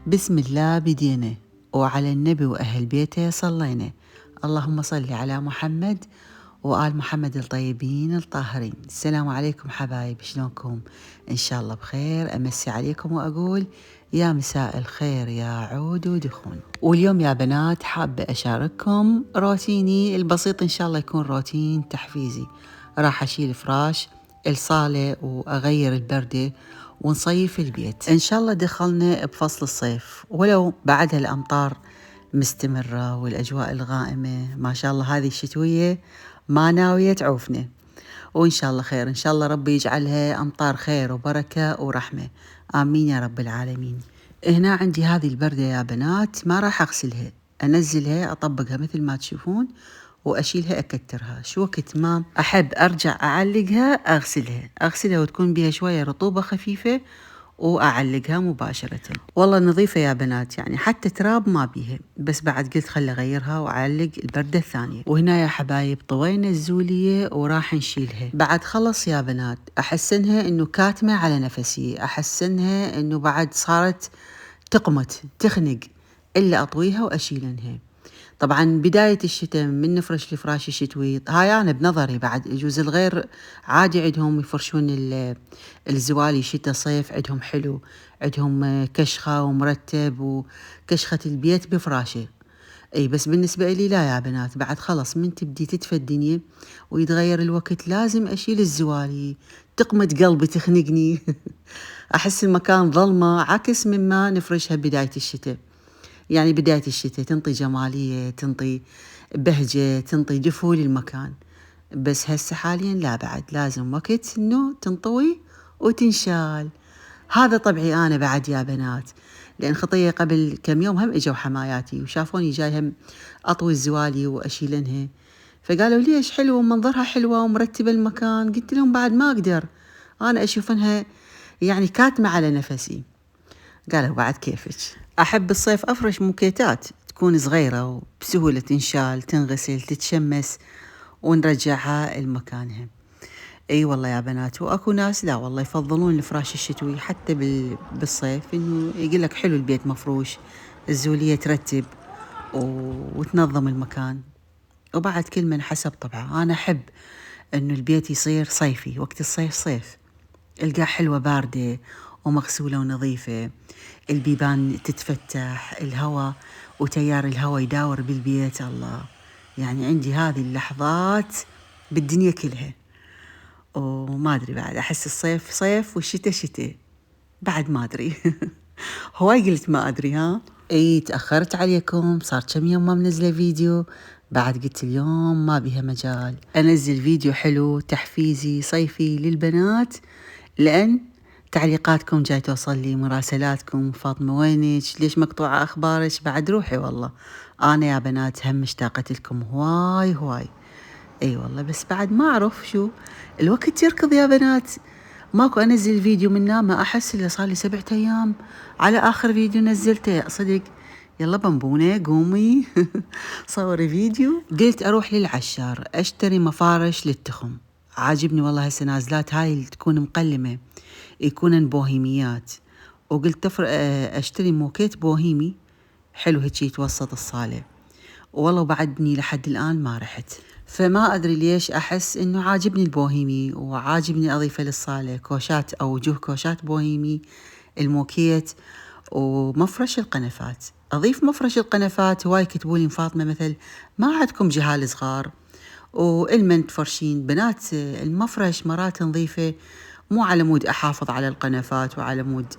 بسم الله بدينا، وعلى النبي وأهل بيته صلينا. اللهم صل على محمد وآل محمد الطيبين الطاهرين. السلام عليكم حبايب، شلونكم؟ إن شاء الله بخير. أمسي عليكم وأقول يا مساء الخير يا عود ودخون. واليوم يا بنات حابة أشارككم روتيني البسيط، إن شاء الله يكون روتين تحفيزي. راح أشيل فراش الصالة وأغير البردة ونصيف البيت. إن شاء الله دخلنا بفصل الصيف، ولو بعدها الأمطار مستمرة والأجواء الغائمة ما شاء الله، هذه الشتوية ما ناوية تعوفنا، وإن شاء الله خير. إن شاء الله ربي يجعلها أمطار خير وبركة ورحمة، آمين يا رب العالمين. هنا عندي هذه البردة يا بنات، ما راح أغسلها، أنزلها أطبقها مثل ما تشوفون وأشيلها أكترها. شو وقت ما أحب أرجع أعلقها أغسلها وتكون بها شوية رطوبة خفيفة وأعلقها مباشرة. والله نظيفة يا بنات، يعني حتى تراب ما بيها، بس بعد قلت خلي أغيرها وأعلق البردة الثانية. وهنا يا حبايب طوينا الزولية وراح نشيلها. بعد خلص يا بنات أحسنها إنه كاتمة على نفسي، أحسنها إنه بعد صارت تقمت تخنق، إلا أطويها وأشيلنها. طبعا بداية الشتاء من نفرش الفراش الشتوي، هاي أنا بنظري، بعد يجوز الغير عادي عندهم يفرشون الزوالي شتاء صيف، عندهم حلو، عندهم كشخة ومرتب وكشخة البيت بفراشه. اي بس بالنسبة لي لا يا بنات، بعد خلص من تبدي تدفى الدنيا ويتغير الوقت لازم أشيل الزوالي. تقمة قلبي تخنقني أحس المكان ظلمة، عكس مما نفرشها بداية الشتاء. يعني بداية الشتاء تنطي جمالية، تنطي بهجة، تنطي دفو للمكان. بس هسه حاليا لا، بعد لازم وقت انه تنطوي وتنشال. هذا طبعي انا بعد يا بنات، لان خطية قبل كم يوم هم اجوا حماياتي وشافوني جاي هم اطوي الزوالي واشيلنها، فقالوا ليش حلوة ومنظرها حلوة ومرتبة المكان. قلت لهم بعد ما اقدر، انا اشوف انها يعني كاتمة على نفسي. قالوا بعد كيفك. أحب الصيف أفرش موكيتات تكون صغيرة وبسهولة تنشال، تنغسل، تتشمس ونرجعها لمكانها. اي والله يا بنات، واكو ناس لا والله يفضلون الفراش الشتوي حتى بالصيف، انه يقول لك حلو البيت مفروش، الزولية ترتب وتنظم المكان. وبعد كل من حسب طبعه. انا احب انه البيت يصير صيفي، وقت الصيف صيف، القاه حلوة باردة ومغسولة ونظيفة، البيبان تتفتح، الهواء وتيار الهواء يداور بالبيت. الله، يعني عندي هذه اللحظات بالدنيا كلها. وما أدري بعد، أحس الصيف صيف والشتاء شتاء، بعد ما أدري هواي قلت ما أدري. ها اي تأخرت عليكم، صار كم يوم ما منزله فيديو، بعد قلت اليوم ما بيها مجال أنزل فيديو حلو تحفيزي صيفي للبنات، لأن تعليقاتكم جاي توصل لي، مراسلاتكم فاطمة وينك، ليش مقطوعة أخبارك؟ بعد روحي والله أنا يا بنات هم مشتاقة لكم هواي هواي. اي والله، بس بعد ما أعرف شو الوقت يركض يا بنات، ماكو أنزل فيديو من ما أحس إلا صار لي 7 أيام على آخر فيديو نزلته صدق. يلا بنبونة قومي صوري فيديو. قلت أروح للعشار أشتري مفارش للتخم، عاجبني والله هسه نازلات هاي اللي تكون مقلمة، يكونن بوهيميات. وقلت أشتري موكيت بوهيمي حلو هيك يتوسط الصالة، والله بعدني لحد الآن ما رحت. فما أدري ليش أحس إنه عاجبني البوهيمي، وعاجبني أضيفه للصالة كوشات أو وجوه كوشات بوهيمي، الموكيت ومفرش القنفات. أضيف مفرش القنفات، هواي كتبولي فاطمة مثل ما عندكم جهال صغار والمن تفرشين بنات المفرش مرات نظيفة، مو على مود أحافظ على القنفات وعلى مود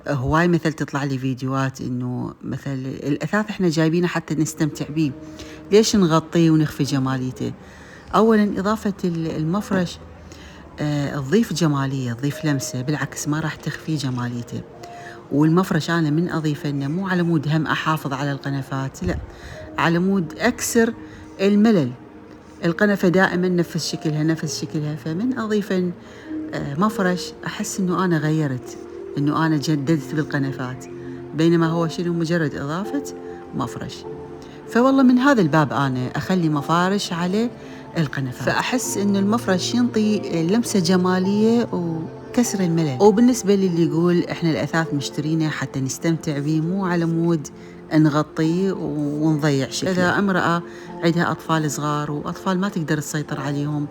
هواي مثل تطلع لي فيديوهات إنه مثل الأثاث إحنا جايبينه حتى نستمتع بيه، ليش نغطيه ونخفي جماليته؟ أولا إضافة المفرش تضيف جمالية، تضيف لمسة، بالعكس ما راح تخفي جماليته. والمفرش أنا من أضيفه إنه مو على مود هم أحافظ على القنفات، لا، على مود أكسر الملل. القنفة دائما نفس شكلها، فمن أضيف مفرش أحس إنه أنا غيرت، إنه أنا جددت بالقنفات، بينما هو شنو مجرد إضافة مفرش. فوالله من هذا الباب أنا أخلي مفارش على القنفات، فأحس إنه المفرش ينطي لمسة جمالية كسر الملل. وبالنسبة للي يقول إحنا الأثاث مشترينه حتى نستمتع بيه، مو على مود نغطيه ونضيع شكله. إذا امرأة عندها أطفال صغار وأطفال ما تقدر تسيطر عليهم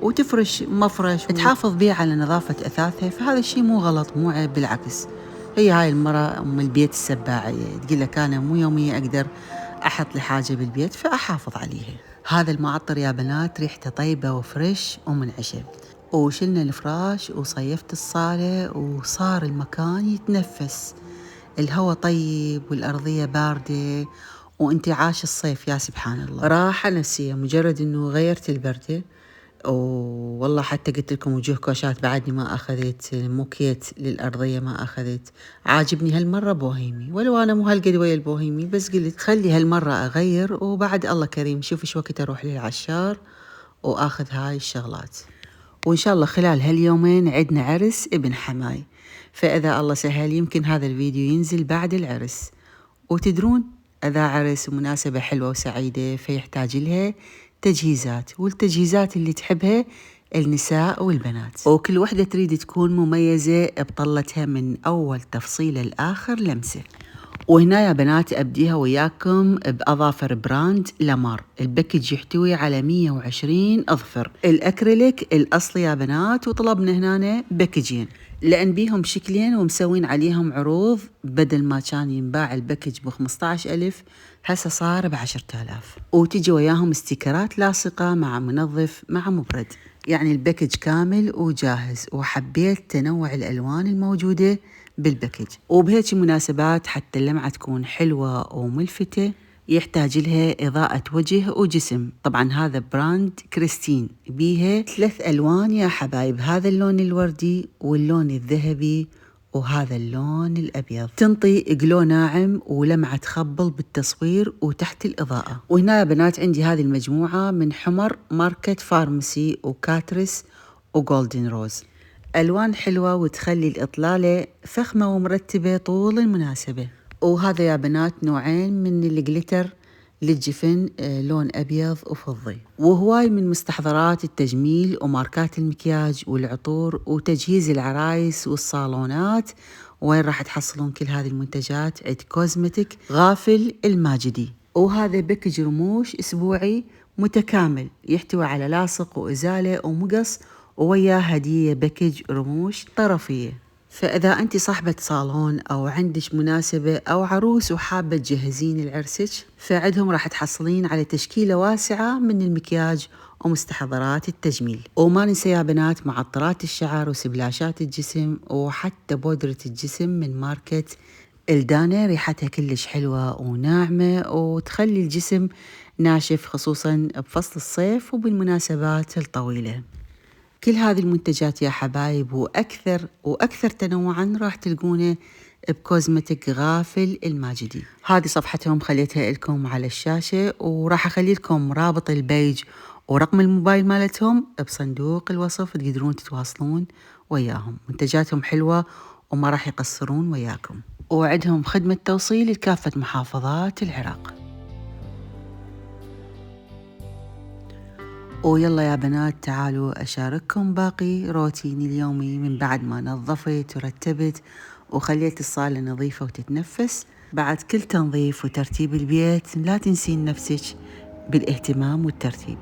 وتفرش مفرش تحافظ بيه على نظافة أثاثها، فهذا الشيء مو غلط، مو عيب، بالعكس. هي هاي المرأة أم البيت السباعية تقول لك أنا مو يوميا أقدر أحط لي حاجة بالبيت فأحافظ عليها. هذا المعطر يا بنات ريحته طيبة وفريش ومنعشة. وشلنا الفراش وصيفت الصالة وصار المكان يتنفس، الهواء طيب والأرضية باردة وانت عاش الصيف. يا سبحان الله، راحة نفسية مجرد انه غيرت البردة. والله حتى قلت لكم وجوه كوشات بعدني ما أخذت، موكيت للأرضية ما أخذت. عاجبني هالمرة بوهيمي، ولو أنا مو هالقد ويا البوهيمي، بس قلت خلي هالمرة أغير، وبعد الله كريم شوف ايش وقت أروح للعشار وآخذ هاي الشغلات. وإن شاء الله خلال هاليومين عدنا عرس ابن حماي، فإذا الله سهل يمكن هذا الفيديو ينزل بعد العرس. وتدرون إذا عرس ومناسبة حلوة وسعيدة فيحتاج لها تجهيزات، والتجهيزات اللي تحبها النساء والبنات، وكل وحدة تريد تكون مميزة بطلتها من أول تفصيلة لآخر لمسة. وهنا يا بنات أبديها وياكم بأظافر براند لامار. الباكج يحتوي على 120 أظفر الأكريليك الأصلي يا بنات، وطلبنا هنا باكجين لأن بيهم شكلين ومسوين عليهم عروض، بدل ما كان ينباع الباكج ب15,000 هسه صار ب10,000، وتجي وياهم استيكرات لاصقة مع منظف مع مبرد، يعني الباكج كامل وجاهز. وحبيت تنوع الألوان الموجودة بالباكج، وبهيك مناسبات حتى اللمعة تكون حلوة وملفتة يحتاج لها إضاءة وجه وجسم. طبعا هذا براند كريستين، بيها 3 ألوان يا حبايب، هذا اللون الوردي واللون الذهبي وهذا اللون الأبيض، تنطي جلو ناعم ولمعة تخبل بالتصوير وتحت الإضاءة. وهنا يا بنات عندي هذه المجموعة من حمر ماركت فارماسي وكاترس وجولدن روز، ألوان حلوة وتخلي الإطلالة فخمة ومرتبة طول المناسبة. وهذا يا بنات نوعين من الجليتر للجفن، لون أبيض وفضي. وهواي من مستحضرات التجميل وماركات المكياج والعطور وتجهيز العرايس والصالونات. وين راح تحصلون كل هذه المنتجات؟ عند كوزمتيك غافل الماجدي. وهذا باكج رموش أسبوعي متكامل يحتوي على لاصق وإزالة ومقص، وياه هدية باكج رموش طرفية. فإذا أنت صاحبة صالون أو عندك مناسبة أو عروس وحابة تجهزين العرسك، فعندهم راح تحصلين على تشكيلة واسعة من المكياج ومستحضرات التجميل. وما ننسى يا بنات معطرات الشعر وسبلاشات الجسم وحتى بودرة الجسم من ماركة الدانا، ريحتها كلش حلوة وناعمة وتخلي الجسم ناشف خصوصا بفصل الصيف وبالمناسبات الطويلة. كل هذه المنتجات يا حبايب وأكثر تنوعا راح تلقونه بكوزمتيك غافل الماجدي. هذه صفحتهم خليتها لكم على الشاشة، وراح أخلي لكم رابط البيج ورقم الموبايل مالتهم بصندوق الوصف، تقدرون تتواصلون وياهم. منتجاتهم حلوة وما راح يقصرون وياكم، وعندهم خدمة توصيل لكافة محافظات العراق. ويلا يا بنات تعالوا أشارككم باقي روتيني اليومي من بعد ما نظفت ورتبت وخليت الصالة نظيفة وتتنفس. بعد كل تنظيف وترتيب البيت لا تنسين نفسك بالاهتمام والترتيب.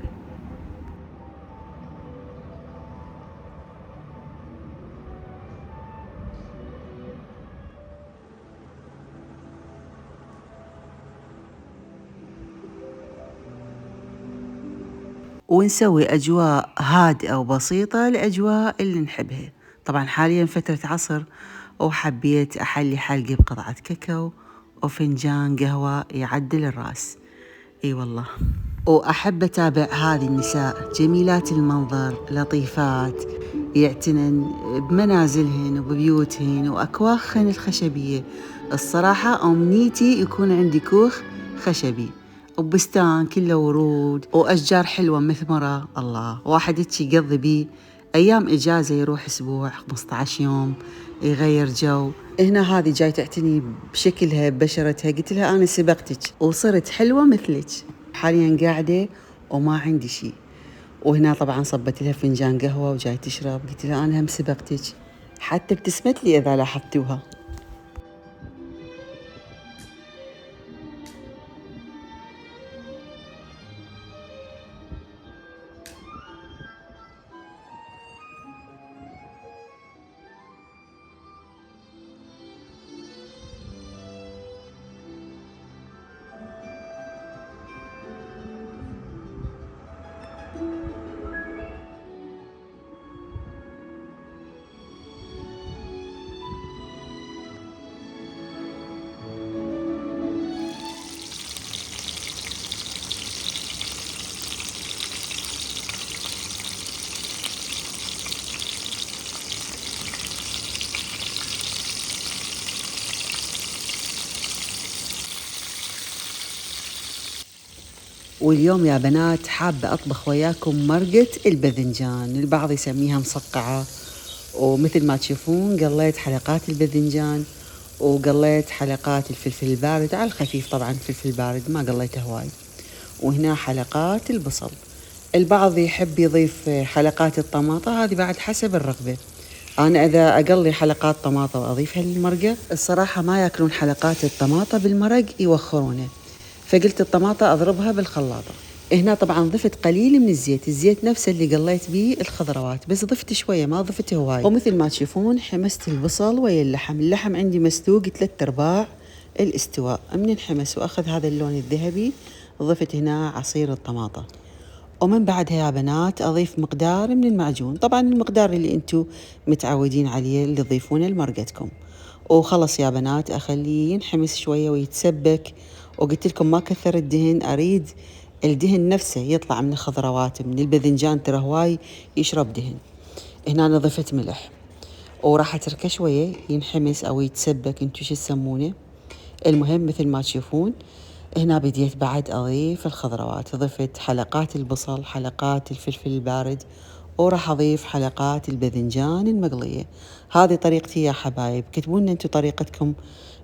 ونسوي أجواء هادئة وبسيطة لأجواء اللي نحبها. طبعا حاليا فترة عصر وحبيت أحلي حلقي بقطعة كاكاو وفنجان قهوة يعدل الرأس. اي والله. وأحب أتابع هذه النساء جميلات المنظر لطيفات يعتنن بمنازلهن وببيوتهن وأكواخهن الخشبية. الصراحة أمنيتي يكون عندي كوخ خشبي وبستان كله ورود وأشجار حلوة مثمرة. الله، واحد يقضي بيه أيام إجازة، يروح أسبوع 15 يوم يغير جو. هنا هذه جاي تعتني بشكلها ببشرتها، قلت لها أنا سبقتك وصرت حلوة مثلك. حاليا قاعدة وما عندي شيء. وهنا طبعا صبت لها فنجان قهوة وجاي تشرب، قلت لها أنا هم سبقتك حتى ابتسمت لي إذا لاحظتوها. واليوم يا بنات حابة أطبخ وياكم مرقة الباذنجان، البعض يسميها مسقعة. ومثل ما تشوفون قليت حلقات الباذنجان وقليت حلقات الفلفل البارد على الخفيف، طبعا الفلفل البارد ما قليته هواي. وهنا حلقات البصل. البعض يحب يضيف حلقات الطماطة، هذه بعد حسب الرغبة. أنا إذا أقلي حلقات طماطة وأضيفها للمرقة الصراحة ما يأكلون حلقات الطماطة بالمرق، يوخرونه، فقلت الطماطة أضربها بالخلاطة. هنا طبعا ضفت قليل من الزيت نفسه اللي قليت به الخضروات، بس ضفت شوية ما ضفت هواي. ومثل ما تشوفون حمست البصل ويا اللحم عندي مسلوق 3/4 الاستواء. من انحمس وأخذ هذا اللون الذهبي ضفت هنا عصير الطماطة. ومن بعدها يا بنات أضيف مقدار من المعجون، طبعا المقدار اللي انتو متعودين عليه اللي تضيفونه لمرقتكم. وخلص يا بنات أخليه ينحمس شوية ويتسبك. وقلت لكم ما كثر الدهن، أريد الدهن نفسه يطلع من الخضروات، من الباذنجان ترى هواي يشرب دهن. هنا أنا ضفت ملح وراح أتركه شوية ينحمس أو يتسبك، انتو شو تسمونه. المهم مثل ما تشوفون هنا بديت بعد أضيف الخضروات، ضفت حلقات البصل، حلقات الفلفل البارد، وراح أضيف حلقات الباذنجان المقلية. هذه طريقتي يا حبايب، كتبوا لنا انتو طريقتكم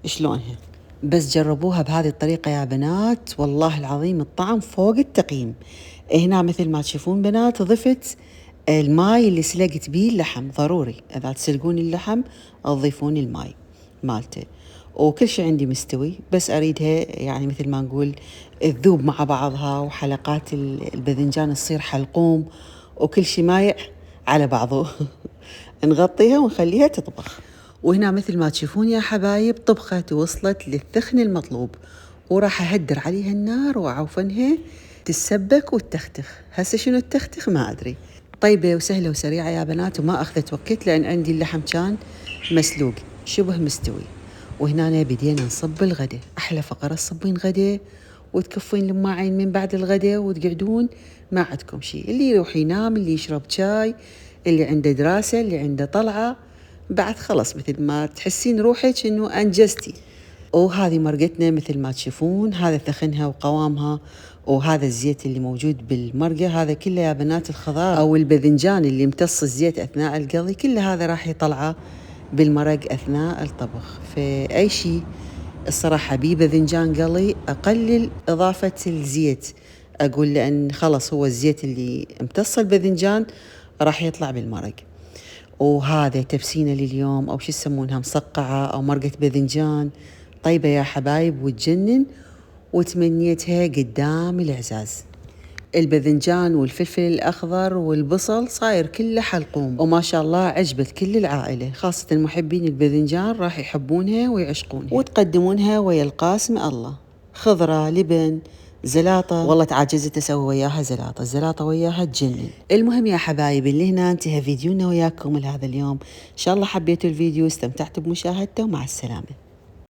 شلونها، بس جربوها بهذه الطريقة يا بنات، والله العظيم الطعم فوق التقييم. هنا مثل ما تشوفون بنات ضفت الماي اللي سلقت بيه اللحم، ضروري إذا تسلقون اللحم تضيفون الماي مالته. وكل شيء عندي مستوي، بس أريدها يعني مثل ما نقول تذوب مع بعضها، وحلقات الباذنجان تصير حلقوم، وكل شيء مايع على بعضه. نغطيها ونخليها تطبخ. وهنا مثل ما تشوفون يا حبايب طبخت ووصلت للثخن المطلوب، وراح أهدر عليها النار وأعوفنها تتسبك وتختخ. هسه شنو التختخ ما أدري. طيبة وسهلة وسريعة يا بنات، وما أخذت وقت لأن عندي اللحم كان مسلوق شبه مستوي. وهنا بدينا نصب الغداء، أحلى فقرة تصبين غداء وتكفين الماعين من بعد الغداء وتقعدون ما عندكم شيء، اللي يروح ينام، اللي يشرب شاي، اللي عنده دراسة، اللي عنده طلعة، بعد خلص مثل ما تحسين روحك إنه أنجزتي. وهذه مرقتنا مثل ما تشوفون، هذا ثخنها وقوامها، وهذا الزيت اللي موجود بالمرقة هذا كله يا بنات الخضار أو الباذنجان اللي امتص الزيت أثناء القلي، كل هذا راح يطلعه بالمرق أثناء الطبخ. فأي شيء الصراحة بيه باذنجان قلي أقلل إضافة الزيت، أقول لأن خلص هو الزيت اللي امتص الباذنجان راح يطلع بالمرق. وهذا تبسينة لليوم، أو شو يسمونها، مسقعة أو مرقة باذنجان طيبة يا حبايب وتجنن، وتمنيتها قدام العزاز. الباذنجان والفلفل الأخضر والبصل صاير كله حلقوم، وما شاء الله عجبت كل العائلة، خاصة محبين الباذنجان راح يحبونها ويعشقونها. وتقدمونها ويا القاسم الله، خضرة، لبن، زلاطة. والله تعجزت أسوي وياها زلاطة، الزلاطة وياها تجنن. المهم يا حبايب اللي هنا انتهى فيديونا وياكم لهذا اليوم. إن شاء الله حبيتوا الفيديو، استمتعتوا بمشاهدته، ومع السلامة.